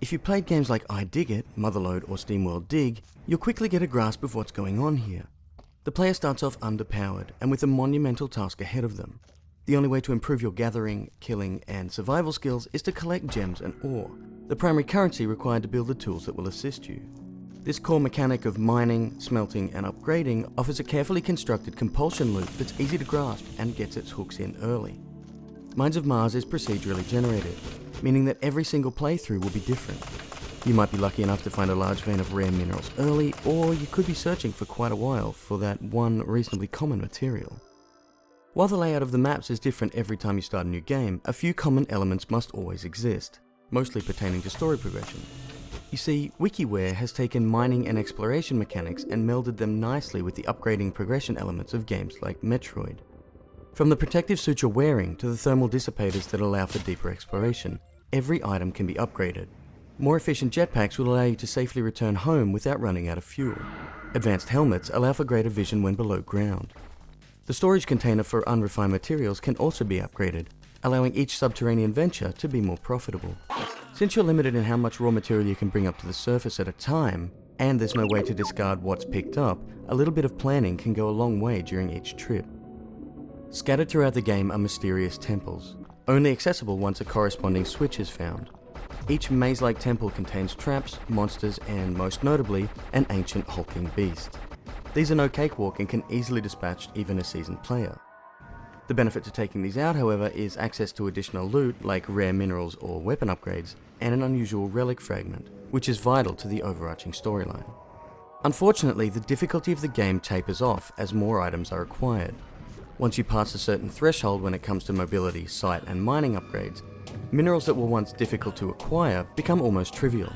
If you played games like iDigIt, Motherload or SteamWorld Dig, you'll quickly get a grasp of what's going on here. The player starts off underpowered and with a monumental task ahead of them. The only way to improve your gathering, killing and survival skills is to collect gems and ore, the primary currency required to build the tools that will assist you. This core mechanic of mining, smelting and upgrading offers a carefully constructed compulsion loop that's easy to grasp and gets its hooks in early. Mines of Mars is procedurally generated, meaning that every single playthrough will be different. You might be lucky enough to find a large vein of rare minerals early, or you could be searching for quite a while for that one reasonably common material. While the layout of the maps is different every time you start a new game, a few common elements must always exist, mostly pertaining to story progression. You see, WikiWare has taken mining and exploration mechanics and melded them nicely with the upgrading progression elements of games like Metroid. From the protective suit you're wearing to the thermal dissipators that allow for deeper exploration, every item can be upgraded. More efficient jetpacks will allow you to safely return home without running out of fuel. Advanced helmets allow for greater vision when below ground. The storage container for unrefined materials can also be upgraded, allowing each subterranean venture to be more profitable. Since you're limited in how much raw material you can bring up to the surface at a time, and there's no way to discard what's picked up, a little bit of planning can go a long way during each trip. Scattered throughout the game are mysterious temples, only accessible once a corresponding switch is found. Each maze-like temple contains traps, monsters, and most notably, an ancient hulking beast. These are no cakewalk and can easily dispatch even a seasoned player. The benefit to taking these out, however, is access to additional loot like rare minerals or weapon upgrades, and an unusual relic fragment, which is vital to the overarching storyline. Unfortunately, the difficulty of the game tapers off as more items are required. Once you pass a certain threshold when it comes to mobility, sight, and mining upgrades, minerals that were once difficult to acquire become almost trivial.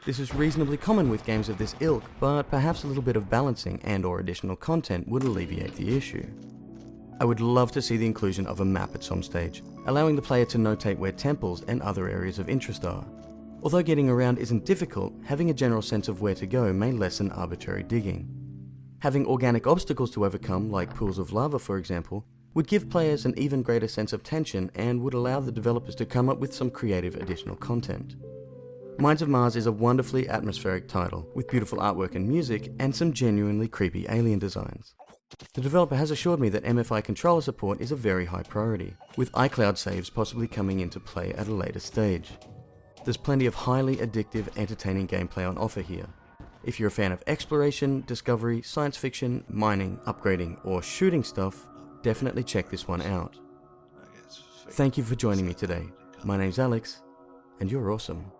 This is reasonably common with games of this ilk, but perhaps a little bit of balancing and/or additional content would alleviate the issue. I would love to see the inclusion of a map at some stage, allowing the player to notate where temples and other areas of interest are. Although getting around isn't difficult, having a general sense of where to go may lessen arbitrary digging. Having organic obstacles to overcome, like pools of lava for example, would give players an even greater sense of tension and would allow the developers to come up with some creative additional content. Mines of Mars is a wonderfully atmospheric title, with beautiful artwork and music, and some genuinely creepy alien designs. The developer has assured me that MFI controller support is a very high priority, with iCloud saves possibly coming into play at a later stage. There's plenty of highly addictive, entertaining gameplay on offer here. If you're a fan of exploration, discovery, science fiction, mining, upgrading, or shooting stuff, definitely check this one out. Thank you for joining me today. My name's Alex, and you're awesome.